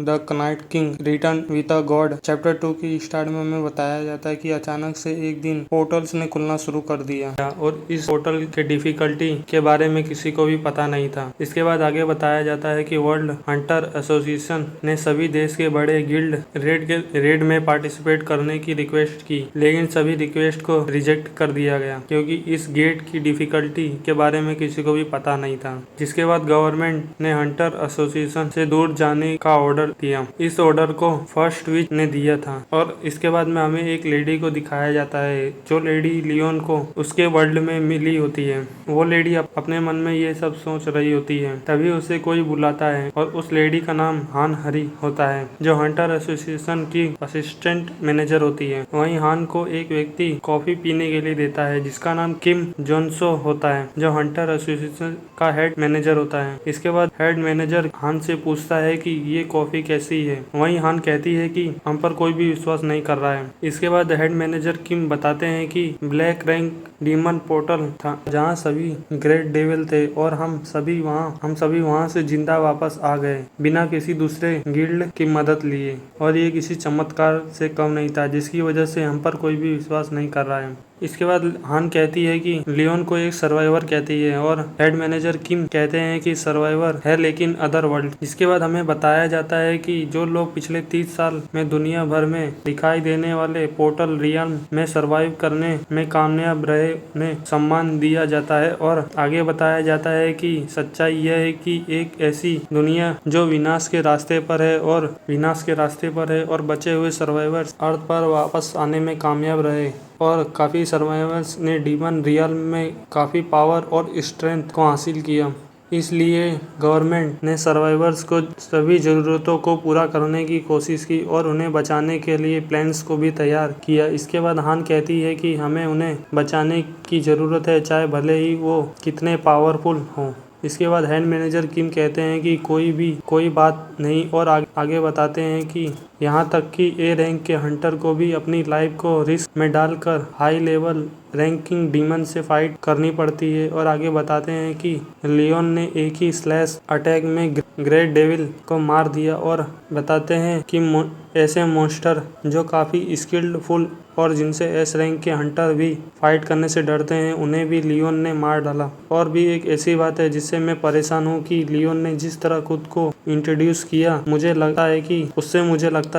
The night king return with a God chapter 2 की start में हमें बताया जाता है कि अचानक से एक दिन पोर्टल्स ने खुलना शुरू कर दिया और इस पोर्टल के डिफिकल्टी के बारे में किसी को भी पता नहीं था। इसके बाद आगे बताया जाता है कि वर्ल्ड हंटर एसोसिएशन ने सभी देश के बड़े गिल्ड रेड में पार्टिसिपेट करने की रिक्वेस्ट की, लेकिन सभी रिक्वेस्ट को रिजेक्ट कर दिया गया क्योंकि इस गेट की डिफिकल्टी के बारे में किसी को भी पता नहीं था। जिसके बाद गवर्नमेंट ने हंटर एसोसिएशन से दूर जाने का ऑर्डर दिया। इस ऑर्डर को फर्स्ट विच ने दिया था और इसके बाद में हमें एक लेडी को दिखाया जाता है जो लेडी लियोन को उसके वर्ल्ड में मिली होती है। वो लेडी अपने मन में ये सब सोच रही होती है, तभी उसे कोई बुलाता है और उस लेडी का नाम हान हरी होता है जो हंटर एसोसिएशन की असिस्टेंट मैनेजर होती है। वहीं हान को एक व्यक्ति कॉफी पीने के लिए देता है जिसका नाम किम जोनसो होता है जो हंटर एसोसिएशन का हेड मैनेजर होता है। इसके बाद हेड मैनेजर हान से पूछता है कि ये कॉफी कैसी है। वहीं हान कहती है कि हम पर कोई भी विश्वास नहीं कर रहा है। इसके बाद हेड मैनेजर किम बताते हैं कि ब्लैक रैंक डीमन पोर्टल था जहां सभी ग्रेट डेविल थे और हम सभी वहां से जिंदा वापस आ गए बिना किसी दूसरे गिल्ड की मदद लिए, और ये किसी चमत्कार से कम नहीं था जिसकी वजह से हम पर कोई भी विश्वास नहीं कर रहा है। इसके बाद हान कहती है कि लियोन को एक सर्वाइवर कहती है और हेड मैनेजर किम कहते हैं कि सर्वाइवर है लेकिन अदर वर्ल्ड। इसके बाद हमें बताया जाता है कि जो लोग पिछले 30 साल में दुनिया भर में दिखाई देने वाले पोर्टल रियल्म में सर्वाइव करने में कामयाब रहे उन्हें सम्मान दिया जाता है। और आगे बताया जाता है कि सच्चाई यह है कि एक ऐसी दुनिया जो विनाश के रास्ते पर है और बचे हुए सर्वाइवर्स अर्थ पर वापस आने में कामयाब रहे, और काफ़ी सर्वाइवर्स ने डीमन रियल में काफ़ी पावर और स्ट्रेंथ को हासिल किया। इसलिए गवर्नमेंट ने सर्वाइवर्स को सभी ज़रूरतों को पूरा करने की कोशिश की और उन्हें बचाने के लिए प्लान्स को भी तैयार किया। इसके बाद हान कहती है कि हमें उन्हें बचाने की ज़रूरत है चाहे भले ही वो कितने पावरफुल हों। इसके बाद हेड मैनेजर किम कहते हैं कि कोई बात नहीं और आगे बताते हैं कि यहाँ तक कि ए रैंक के हंटर को भी अपनी लाइफ को रिस्क में डालकर हाई लेवल रैंकिंग डीमन से फाइट करनी पड़ती है। और आगे बताते हैं कि लियोन ने एक ही स्लैश अटैक में ग्रेट डेविल को मार दिया और बताते हैं कि ऐसे मॉन्स्टर जो काफ़ी स्किल्डफुल और जिनसे एस रैंक के हंटर भी फाइट करने से डरते हैं उन्हें भी लियोन ने मार डाला। और भी एक ऐसी बात है जिससे मैं परेशान हूँ कि लियोन ने जिस तरह खुद को इंट्रोड्यूस किया मुझे लगता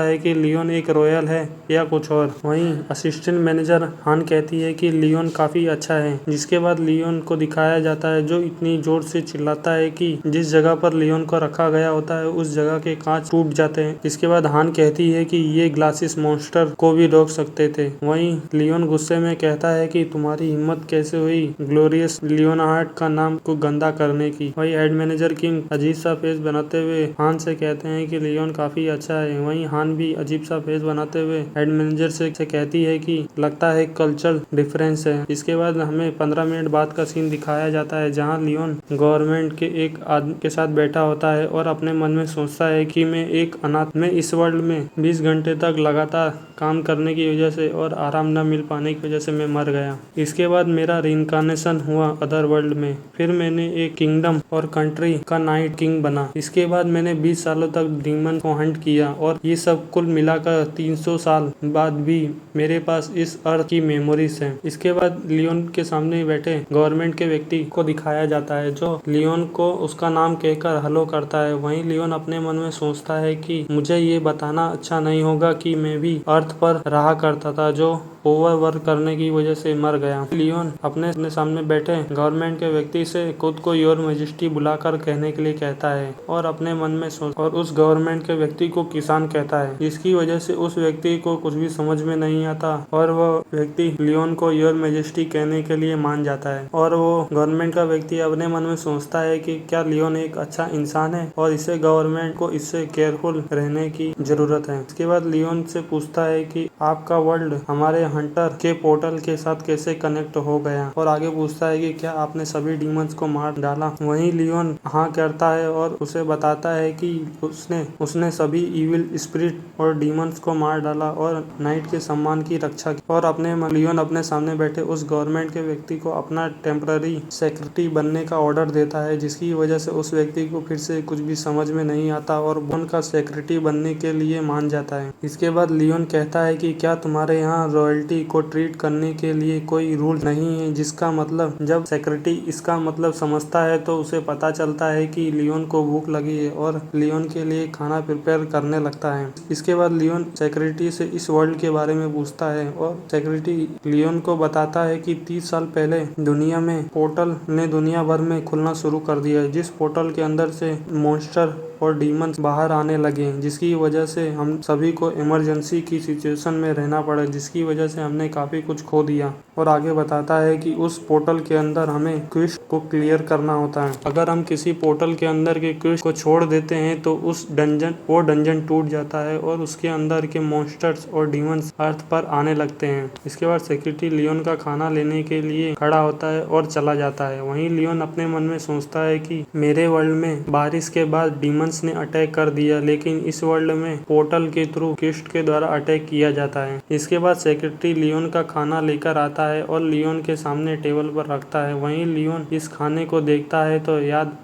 है कि लियोन एक रॉयल है या कुछ और। वहीं असिस्टेंट मैनेजर हान कहती है कि लियोन काफ़ी अच्छा है। जिसके बाद लियोन को दिखाया जाता है जो इतनी जोर से चिल्लाता है कि जिस जगह पर लियोन को रखा गया होता है उस जगह के कांच टूट जाते हैं। इसके बाद हान कहती है कि ये ग्लासेस मॉन्स्टर को भी रोक सकते थे। वहीं लियोन गुस्से में कहता है कि तुम्हारी हिम्मत कैसे हुई ग्लोरियस लियोनहार्ट का नाम को गंदा करने की। वहीं हेड मैनेजर किम अजीब सा फेस बनाते हुए हान से कहते हैं कि लियोन काफी अच्छा है। वहीं हान भी अजीब सा फेस बनाते हुए हेड मैनेजर से कहती है कि लगता है कल्चरल डिफरेंस है। इसके बाद हमें 15 मिनट बाद का सीन दिखाया जाता है जहाँ लियोन गवर्नमेंट के एक आदमी के साथ बैठा होता है और अपने मन में सोचता है कि मैं एक अनाथ में इस वर्ल्ड में 20 घंटे तक लगातार काम करने की वजह से और आराम न मिल पाने की वजह से मैं मर गया। इसके बाद मेरा रिइंकार्नेशन हुआ अदर वर्ल्ड में, फिर मैंने एक किंगडम और कंट्री का नाइट किंग बना। इसके बाद मैंने 20 सालों तक डीमन को हंट किया और ये सब कुल मिलाकर 300 साल बाद भी मेरे पास इस अर्थ की मेमोरीज हैं। इसके बाद लियोन के सामने बैठे गवर्नमेंट के व्यक्ति को दिखाया जाता है जो लियोन को उसका नाम कहकर हेलो करता है। वहीं लियोन अपने मन में सोचता है कि मुझे ये बताना अच्छा नहीं होगा कि मैं भी अर्थ पर रहा करता था जो ओवरवर्क करने की वजह से मर गया। लियोन अपने सामने बैठे गवर्नमेंट के व्यक्ति से खुद को योर मैजेस्टी बुलाकर कहने के लिए कहता है और अपने मन में सोच और उस गवर्नमेंट के व्यक्ति को किसान कहता है, जिसकी वजह से उस व्यक्ति को कुछ भी समझ में नहीं आता और वह व्यक्ति लियोन को योर मैजेस्टी कहने के लिए मान जाता है। और वो गवर्नमेंट का व्यक्ति अपने मन में सोचता है कि क्या लियोन एक अच्छा इंसान है और इसे गवर्नमेंट को इससे केयरफुल रहने की जरूरत है। इसके बाद लियोन से पूछता है कि आपका वर्ल्ड हमारे हंटर के पोर्टल के साथ कैसे कनेक्ट हो गया और आगे पूछता है कि क्या आपने सभी डीमंस को मार डाला। वहीं लियोन हाँ करता है और उसे बताता है कि उसने सभी इविल स्पिरिट और डीमंस को मार डाला और नाइट के सम्मान की रक्षा की। और लियोन अपने सामने बैठे उस गवर्नमेंट के व्यक्ति को अपना टेम्पररी सेक्रेटरी बनने का ऑर्डर देता है, जिसकी वजह से उस व्यक्ति को फिर से कुछ भी समझ में नहीं आता और बॉन का सेक्रेटरी बनने के लिए मान जाता है। इसके बाद लियोन कहता है कि क्या तुम्हारे यहाँ रॉयल्टी को ट्रीट करने के लिए कोई रूल नहीं है, जिसका मतलब जब सेक्रेटरी इसका मतलब समझता है तो उसे पता चलता है कि लियोन को भूख लगी है और लियोन के लिए खाना प्रिपेयर करने लगता है। इसके बाद लियोन सेक्रेटरी से इस वर्ल्ड के बारे में पूछता है और सेक्रेटरी लियोन को बताता है कि 30 साल पहले दुनिया में पोर्टल ने दुनिया भर में खुलना शुरू कर दिया है, जिस पोर्टल के अंदर से मॉन्स्टर और डीमंस बाहर आने लगे, जिसकी वजह से हम सभी को इमरजेंसी की सिचुएशन में रहना पड़ा, जिसकी वजह से हमने काफी कुछ खो दिया। और आगे बताता है कि उस पोर्टल के अंदर हमें क्वेस्ट को क्लियर करना होता है। अगर हम किसी पोर्टल के अंदर के क्वेस्ट को छोड़ देते हैं तो वो डंजन टूट जाता है और उसके अंदर के मॉन्स्टर्स और डीमंस अर्थ पर आने लगते हैं। इसके बाद सेक्रेटरी लियोन का खाना लेने के लिए खड़ा होता है और चला जाता है। वहीं लियोन अपने मन में सोचता है कि मेरे वर्ल्ड में बारिश के बाद डीमंस ने अटैक कर दिया, लेकिन इस वर्ल्ड में पोर्टल के थ्रू क्वेस्ट के द्वारा अटैक किया जाता है। इसके बाद सेक्रेटरी लियोन का खाना लेकर आता है और लियोन के सामने टेबल पर रखता है। वहीं लियोन इस खाने को देखता है तो याद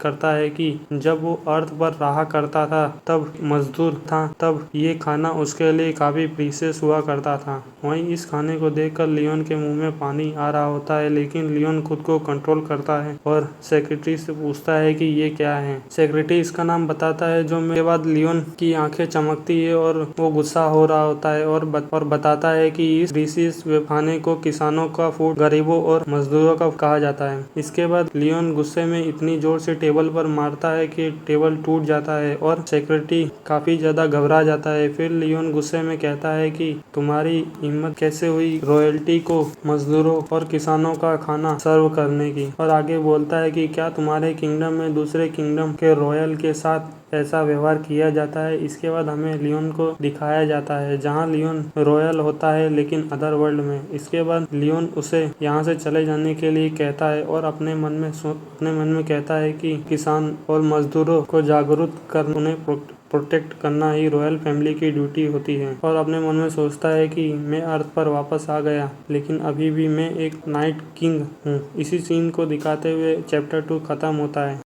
करता है कि जब वो अर्थ पर रहा करता था तब मजदूर था, तब ये खाना उसके लिए काफी प्रीशियस हुआ करता था। वहीं इस खाने को देखकर लियोन के मुंह में पानी आ रहा होता है, लेकिन लियोन खुद को कंट्रोल करता है और सेक्रेटरी से पूछता है कि ये क्या है। सेक्रेटरी इसका नाम बताता है, जो मेरे बाद लियोन की आंखें चमकती है और वो गुस्सा हो रहा होता है और बताता है कि इस प्रीशियस खाने को किसानों का फूड, गरीबों और मजदूरों का कहा जाता है। इसके बाद लियोन गुस्से में इतनी जोर से टेबल पर मारता है कि टेबल टूट जाता है और सेक्रेटरी काफी ज्यादा घबरा जाता है। फिर लियोन गुस्से में कहता है कि तुम्हारी हिम्मत कैसे हुई रॉयल्टी को मजदूरों और किसानों का खाना सर्व करने की। और आगे बोलता है कि क्या तुम्हारे किंगडम में दूसरे किंगडम के रॉयल के साथ ऐसा व्यवहार किया जाता है। इसके बाद हमें लियोन को दिखाया जाता है जहां लियोन रॉयल होता है, लेकिन अदर वर्ल्ड में। इसके बाद लियोन उसे यहां से चले जाने के लिए कहता है और अपने मन में कहता है कि किसान और मजदूरों को जागरूक कर उन्हें प्रोटेक्ट करना ही रॉयल फैमिली की ड्यूटी होती है। और अपने मन में सोचता है कि मैं अर्थ पर वापस आ गया, लेकिन अभी भी मैं एक नाइट किंग हूँ। इसी सीन को दिखाते हुए चैप्टर 2 खत्म होता है।